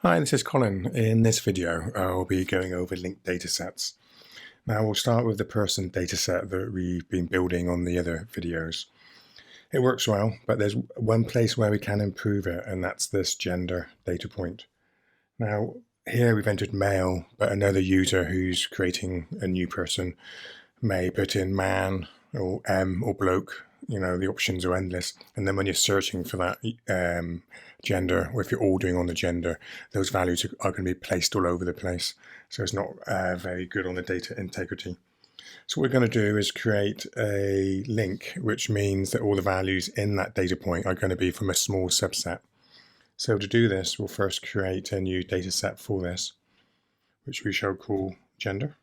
Hi, this is Colin. In this video, I'll be going over linked datasets. Now, we'll start with the person dataset that we've been building on the other videos. It works well, but there's one place where we can improve it, and that's this gender data point. Now, here we've entered male, but another user who's creating a new person may put in man or or bloke. You know, the options are endless. And then when you're searching for that gender, or if you're ordering on the gender, those values are going to be placed all over the place. So it's not very good on the data integrity. So what we're going to do is create a link, which means that all the values in that data point are going to be from a small subset. So to do this, we'll first create a new data set for this, which we shall call gender.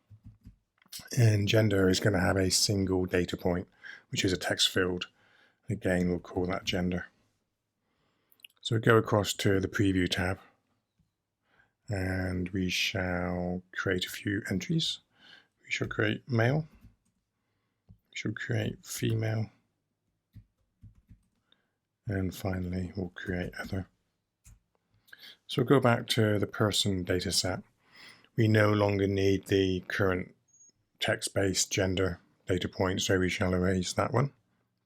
And gender is going to have a single data point, which is a text field. Again, we'll call that gender. So we go across to the preview tab, and we shall create a few entries. We shall create male. We shall create female. And finally, we'll create other. So we'll go back to the person data set. We no longer need the current text-based gender data point, so we shall erase that one,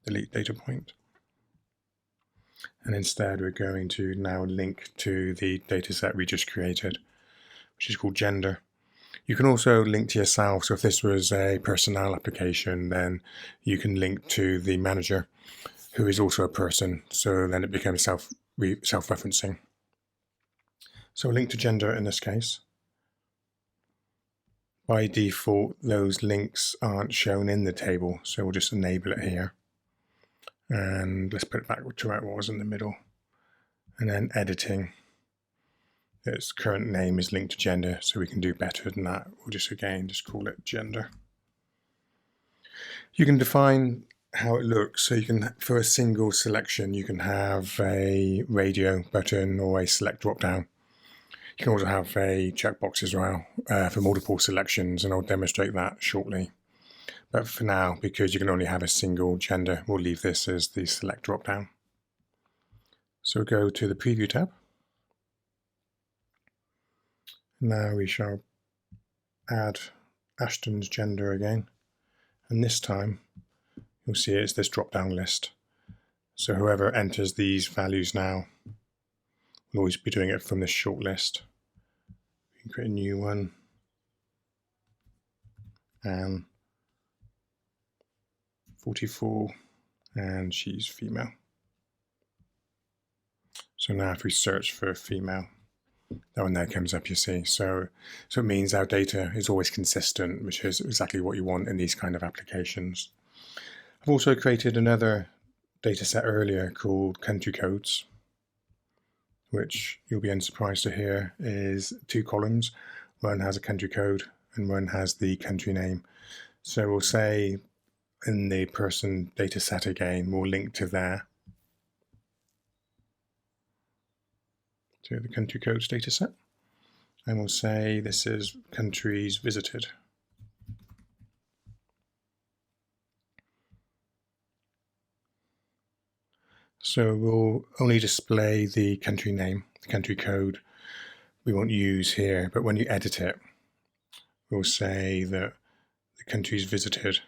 delete data point. And instead, we're going to now link to the dataset we just created, which is called gender. You can also link to yourself. So if this was a personnel application, then you can link to the manager, who is also a person. So then it becomes self-referencing. So link to gender in this case. By default, those links aren't shown in the table, so we'll just enable it here. And let's put it back to where it was in the middle. And then editing. Its current name is linked to gender, so we can do better than that. We'll just call it gender. You can define how it looks. So you can, for a single selection, you can have a radio button or a select drop-down. You can also have a checkbox as well for multiple selections, and I'll demonstrate that shortly. But for now, because you can only have a single gender, we'll leave this as the select drop-down. So go to the preview tab. Now we shall add Ashton's gender again. And this time, you'll see it's this drop-down list. So whoever enters these values now, we'll always be doing it from this short list. We can create a new one. And 44, and she's female. So now if we search for female, that one there comes up, you see. So it means our data is always consistent, which is exactly what you want in these kind of applications. I've also created another data set earlier called country codes, which you'll be unsurprised to hear is 2 columns. One has a country code and one has the country name. So we'll say in the person data set again, we'll link to there, to the country codes data set. And we'll say this is countries visited. So we'll only display the country name, the country code we won't use here, but when you edit it, we'll say that the countries visited,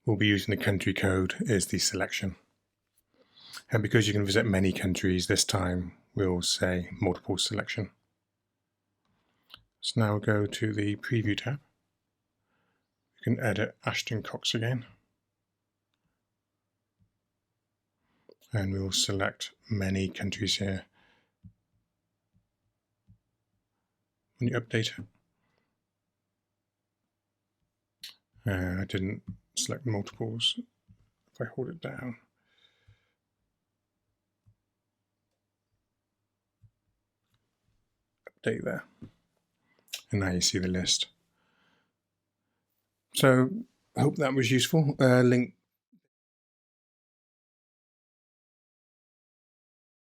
we'll be using the country code as the selection. And because you can visit many countries, this time we'll say multiple selection. So now we'll go to the preview tab. We can edit Ashton Cox again. And we'll select many countries here. When you update it. I didn't select multiples. If I hold it down. Update there. And now you see the list. So I hope that was useful. Link